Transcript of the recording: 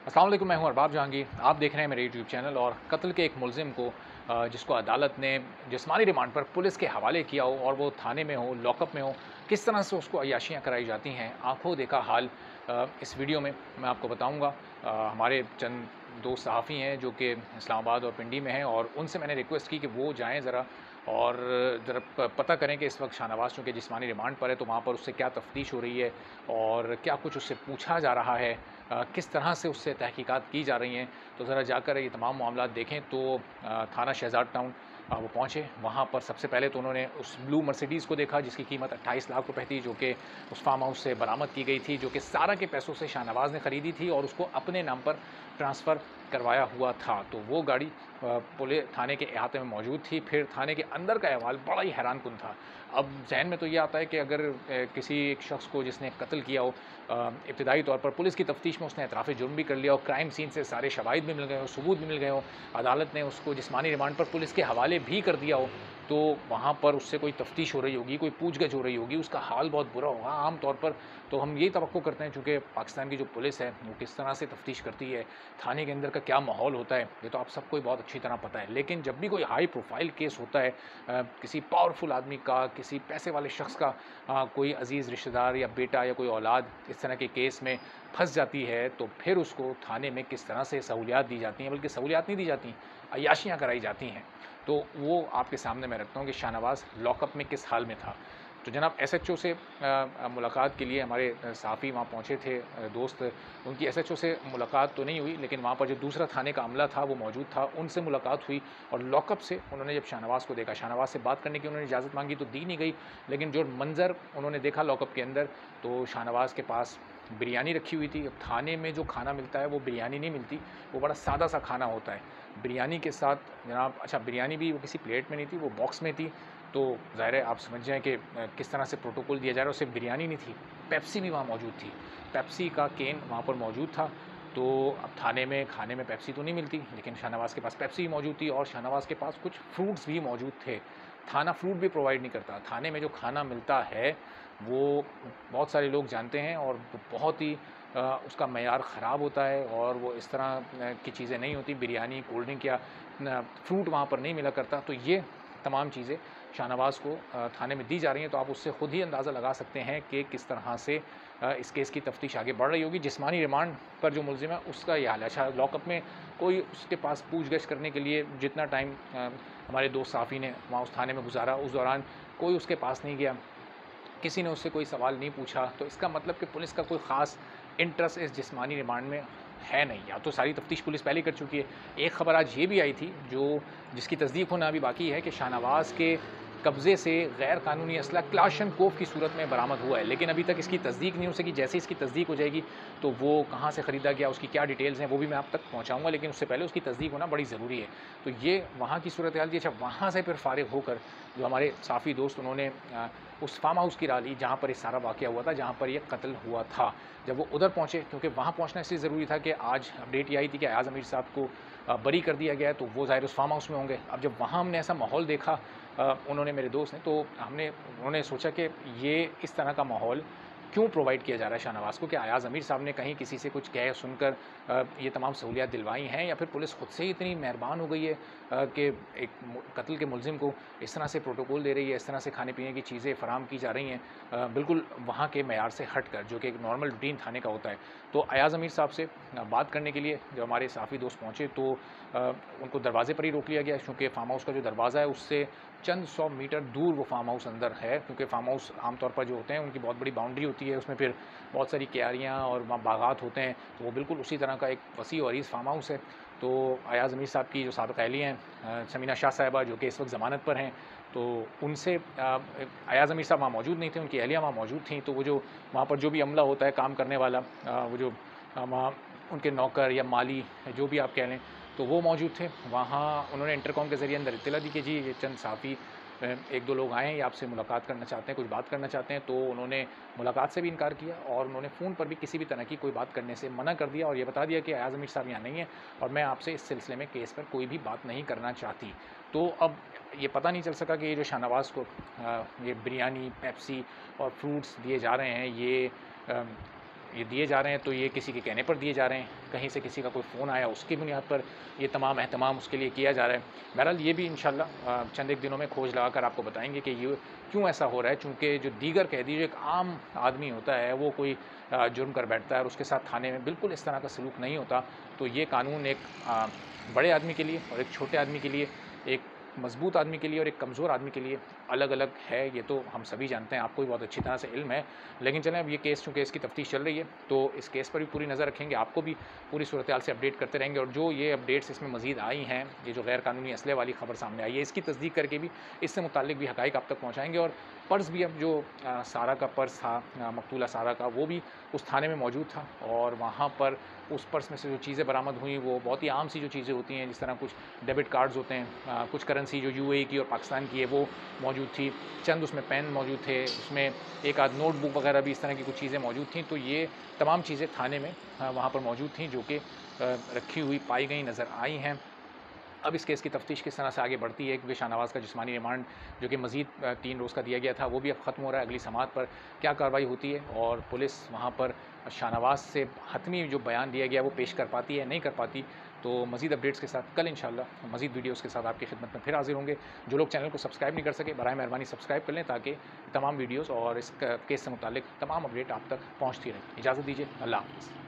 अस्सलाम वालेकुम, मैं हूं अरबाब जहांगीर। आप देख रहे हैं मेरे यूट्यूब चैनल। और कत्ल के एक मुलजिम को जिसको अदालत ने जिस्मानी रिमांड पर पुलिस के हवाले किया हो और वो थाने में हो, लॉकअप में हो, किस तरह से उसको अय्याशियाँ कराई जाती हैं, आंखों देखा हाल इस वीडियो में मैं आपको बताऊंगा। हमारे चंद दोस्त सहाफ़ी हैं जो कि इस्लामाबाद और पिंडी में हैं, और उनसे मैंने रिक्वेस्ट की कि वो जाएँ ज़रा और ज़रा पता करें कि इस वक्त शाहनवाज़ चूँकि जिस्मानी रिमांड पर है, तो वहाँ पर उससे क्या तफ्तीश हो रही है और क्या कुछ उससे पूछा जा रहा है, किस तरह से उससे तहकीकात की जा रही हैं। तो ज़रा जाकर ये तमाम मामलात देखें। तो थाना शहजाद टाउन वो पहुँचे। वहाँ पर सबसे पहले तो उन्होंने उस ब्लू मर्सिडीज़ को देखा जिसकी कीमत 28 लाख रुपए थी, जो कि उस फार्म हाउस से बरामद की गई थी, जो कि सारा के पैसों से शाहनवाज़ ने ख़रीदी थी और उसको अपने नाम पर ट्रांसफ़र करवाया हुआ था। तो वो गाड़ी थाने के अहाते में मौजूद थी। फिर थाने के अंदर का अहवाल बड़ा ही हैरानकुन था। अब ज़हन में तो ये आता है कि अगर किसी एक शख्स को जिसने कत्ल किया हो, इब्तिदाई तौर पर पुलिस की तफ्तीश में उसने एतराफ़ जुर्म भी कर लिया हो, क्राइम सीन से सारे शवाहिद भी मिल गए हो, सबूत भी मिल गए हो, अदालत ने उसको जिस्मानी रिमांड पर पुलिस के हवाले भी कर दिया हो, तो वहाँ पर उससे कोई तफ्तीश हो रही होगी, कोई पूछगछ हो रही होगी, उसका हाल बहुत बुरा होगा आम तौर पर। तो हम यही तवक्को करते हैं, चूँकि पाकिस्तान की जो पुलिस है वो किस तरह से तफ्तीश करती है, थाने के अंदर का क्या माहौल होता है, ये तो आप सबको ही बहुत अच्छी तरह पता है। लेकिन जब भी कोई हाई प्रोफाइल केस होता है, किसी पावरफुल आदमी का, किसी पैसे वाले शख्स का कोई अज़ीज़ रिश्तेदार या बेटा या कोई औलाद इस तरह के केस में फंस जाती है, तो फिर उसको थाने में किस तरह से सहूलियात दी जाती हैं, बल्कि सहूलियात नहीं दी जाती, अय्याशियाँ कराई जाती हैं। तो वो आपके सामने मैं रखता हूँ कि शाहनवाज़ लॉकअप में किस हाल में था। तो जनाब एसएचओ से मुलाकात के लिए हमारे सहाफ़ी वहाँ पहुँचे थे, दोस्त। उनकी एसएचओ से मुलाकात तो नहीं हुई, लेकिन वहाँ पर जो दूसरा थाने का अमला था वो मौजूद था, उनसे मुलाकात हुई। और लॉकअप से उन्होंने जब शाहनवाज़ को देखा, शाहनवाज़ से बात करने की उन्होंने इजाज़त मांगी तो दी नहीं गई, लेकिन जो मंज़र उन्होंने देखा लॉकअप के अंदर, तो शाहनवाज़ के पास बिरयानी रखी हुई थी। अब थाने में जो खाना मिलता है वो बिरयानी नहीं मिलती, वो बड़ा सादा सा खाना होता है। बिरयानी के साथ जनाब, अच्छा, बिरयानी भी वो किसी प्लेट में नहीं थी, वो बॉक्स में थी। तो ज़ाहिर है आप समझ जाएँ कि किस तरह से प्रोटोकॉल दिया जा रहा है। और सिर्फ बिरयानी नहीं थी, पेप्सी भी वहाँ मौजूद थी। पेप्सी का केन वहाँ पर मौजूद था। तो अब थाने में खाने में पेप्सी तो नहीं मिलती, लेकिन शाहनवाज़ के पास पेप्सी भी मौजूद थी और शाहनवाज़ के पास कुछ फ्रूट्स भी मौजूद थे। थाना फ्रूट भी प्रोवाइड नहीं करता। थाने में जो खाना मिलता है वो बहुत सारे लोग जानते हैं, और वो बहुत ही उसका मयार ख़राब होता है, और वो इस तरह की चीज़ें नहीं होती। बिरयानी, कोल्ड ड्रिंक या फ्रूट वहाँ पर नहीं मिला करता। तो ये तमाम चीज़ें शाहनवाज़ को थाने में दी जा रही हैं। तो आप उससे खुद ही अंदाज़ा लगा सकते हैं कि किस तरह से इस केस की तफ्तीश आगे बढ़ रही होगी। जिस्मानी रिमांड पर जो मुलज़िम है उसका ये हाल है। अच्छा, लॉकअप में कोई उसके पास पूछगछ करने के लिए जितना टाइम हमारे दोस्त साफ़ी ने वहाँ उस थाने में गुज़ारा, उस दौरान कोई उसके पास नहीं गया, किसी ने उससे कोई सवाल नहीं पूछा। तो इसका मतलब कि पुलिस का कोई ख़ास इंटरेस्ट इस जिस्मानी रिमांड में है नहीं, या तो सारी तफ्तीश पुलिस पहले ही कर चुकी है। एक ख़बर आज ये भी आई थी, जिसकी तस्दीक होना अभी बाकी है, कि शाहनवाज़ के कब्ज़े से गैर कानूनी असला क्लाशनकोव की सूरत में बरामद हुआ है, लेकिन अभी तक इसकी तस्दीक नहीं हो सकी। जैसे इसकी तस्दीक हो जाएगी तो वो कहाँ से ख़रीदा गया, उसकी क्या डिटेल्स हैं, वो भी मैं आप तक पहुँचाऊँगा, लेकिन उससे पहले उसकी तस्दीक होना बड़ी ज़रूरी है। तो ये वहाँ की सूरत हाल थी। अच्छा, वहाँ से फिर फ़ारिग होकर जो हमारे साफ़ी दोस्त, उन्होंने उस फार्म हाउस की राह ली जहाँ पर ये सारा वाक़या हुआ था, जहाँ पर ये कत्ल हुआ था। जब वो उधर पहुँचे, क्योंकि वहाँ पहुँचना इसलिए ज़रूरी था कि आज अपडेट ये आई थी कि अयाज़ अमीर साहब को बरी कर दिया गया है, तो वो ज़ाहिर उस फार्म हाउस में होंगे। अब जब वहाँ हमने ऐसा माहौल देखा, उन्होंने, मेरे दोस्त ने, तो उन्होंने सोचा कि ये इस तरह का माहौल क्यों प्रोवाइड किया जा रहा है शाहनवाज़ को, कि अयाज़ अमीर साहब ने कहीं किसी से कुछ कह सुनकर ये तमाम सहूलियत दिलवाई हैं, या फिर पुलिस खुद से ही इतनी मेहरबान हो गई है कि एक कत्ल के मुलजिम को इस तरह से प्रोटोकॉल दे रही है, इस तरह से खाने पीने की चीज़ें फ़राहम की जा रही हैं, बिल्कुल वहाँ के मयार से हट कर, जो कि एक नॉर्मल रूटीन थाने का होता है। तो अयाज़ अमीर साहब से बात करने के लिए जो हमारे साफ़ी दोस्त पहुँचे, तो उनको दरवाज़े पर ही रोक लिया गया, क्योंकि फार्म हाउस का जो दरवाज़ा है उससे चंद 100 मीटर दूर वो फार्म हाउस अंदर है। क्योंकि फार्म हाउस आमतौर पर जो होते हैं उनकी बहुत बड़ी बाउंड्री होती है, उसमें फिर बहुत सारी क्यारियाँ और वहाँ बागात होते हैं, तो वो बिल्कुल उसी तरह का एक वसी और अरीज़ फार्म हाउस है। तो अयाज़ अमीर साहब की जो साबिक़ अहली हैं, समीना शाह साहिबा, जो कि इस वक्त ज़मानत पर हैं, तो उनसे अयाज़ अमीर साहब वहाँ मौजूद नहीं थे, उनकी अहलियाँ वहाँ मौजूद थीं। तो वो जो वहाँ पर जो भी अमला होता है काम करने वाला, वो जो वहाँ उनके नौकर या माली, जो भी आप कह लें, तो वो मौजूद थे वहाँ। उन्होंने इंटरकॉम के ज़रिए अंदर इत्तला दी कि जी, ये चंद साफ़ी एक दो लोग आए हैं, ये आपसे मुलाकात करना चाहते हैं, कुछ बात करना चाहते हैं। तो उन्होंने मुलाकात से भी इनकार किया, और उन्होंने फ़ोन पर भी किसी भी तरह की कोई बात करने से मना कर दिया, और ये बता दिया कि अयाज़ अमीर साहब यहाँ नहीं है, और मैं आपसे इस सिलसिले में केस पर कोई भी बात नहीं करना चाहती। तो अब ये पता नहीं चल सका कि ये जो शाहनवाज़ को ये बिरयानी, पेप्सी और फ्रूट्स दिए जा रहे हैं, ये ये दिए जा रहे हैं तो ये किसी के कहने पर दिए जा रहे हैं, कहीं से किसी का कोई फ़ोन आया उसकी बुनियाद पर ये तमाम एहतमाम उसके लिए किया जा रहा है। बहरहाल ये भी इंशाअल्लाह चंद एक दिनों में खोज लगाकर आपको बताएँगे कि ये क्यों ऐसा हो रहा है, चूँकि जो दीगर कैदी जो एक आम आदमी होता है वो कोई जुर्म कर बैठता है और उसके साथ थाने में बिल्कुल इस तरह का सलूक नहीं होता। तो ये कानून एक बड़े आदमी के लिए और एक छोटे आदमी के लिए, एक मज़बूत आदमी के लिए और एक कमज़ोर आदमी के लिए अलग-अलग है, ये तो हम सभी जानते हैं, आपको भी बहुत अच्छी तरह से इल्म है। लेकिन चलें अब ये केस चूँकि इसकी तफ्तीश चल रही है, तो इस केस पर भी पूरी नज़र रखेंगे, आपको भी पूरी सूरत-ए-हाल से अपडेट करते रहेंगे और जो ये अपडेट्स इसमें मज़ीद आई हैं, ये जो गैर कानूनी असले वाली खबर सामने आई है, इसकी तस्दीक करके भी इससे मुताल्लिक भी हक़ाइक़ आप तक पहुँचाएँगे और पर्स भी अब जो सारा का पर्स था, मकतूला सारा का, वो भी उस थाने में मौजूद था और वहाँ पर उस पर्स में से जो चीज़ें बरामद हुई वो बहुत ही आम सी जो चीज़ें होती हैं, जिस तरह कुछ डेबिट कार्ड्स होते हैं, कुछ करेंसी जो यूएई की और पाकिस्तान की है वो मौजूद थी, चंद उसमें पेन मौजूद थे, उसमें एक आध नोटबुक वगैरह भी इस तरह की कुछ चीज़ें मौजूद थीं। तो ये तमाम चीज़ें थाने में वहाँ पर मौजूद थीं जो कि रखी हुई पाई गई नज़र आई हैं। अब इस केस की तफ्तीश किस तरह से आगे बढ़ती है, क्योंकि शाहनवाज़ का जिस्मानी रिमांड जो कि मज़ीद 3 रोज़ का दिया गया था वो भी अब ख़त्म हो रहा है। अगली समाअत पर क्या कार्रवाई होती है और पुलिस वहाँ पर शाहनवाज़ से हतमी जो बयान दिया गया वो पेश कर पाती है, नहीं कर पाती। तो मज़ीद अपडेट्स के साथ कल इंशाअल्लाह मज़ीद वीडियोज़ के साथ आपकी खिदमत में फिर हाज़िर होंगे। जो लोग चैनल को सब्सक्राइब नहीं कर सके, बराए मेहरबानी सब्सक्राइब कर लें ताकि तमाम वीडियोज़ और इस केस से मुताल्लिक तमाम अपडेट आप तक पहुँचती रहें। इजाज़त दीजिए, अल्लाह हाफ़िज़।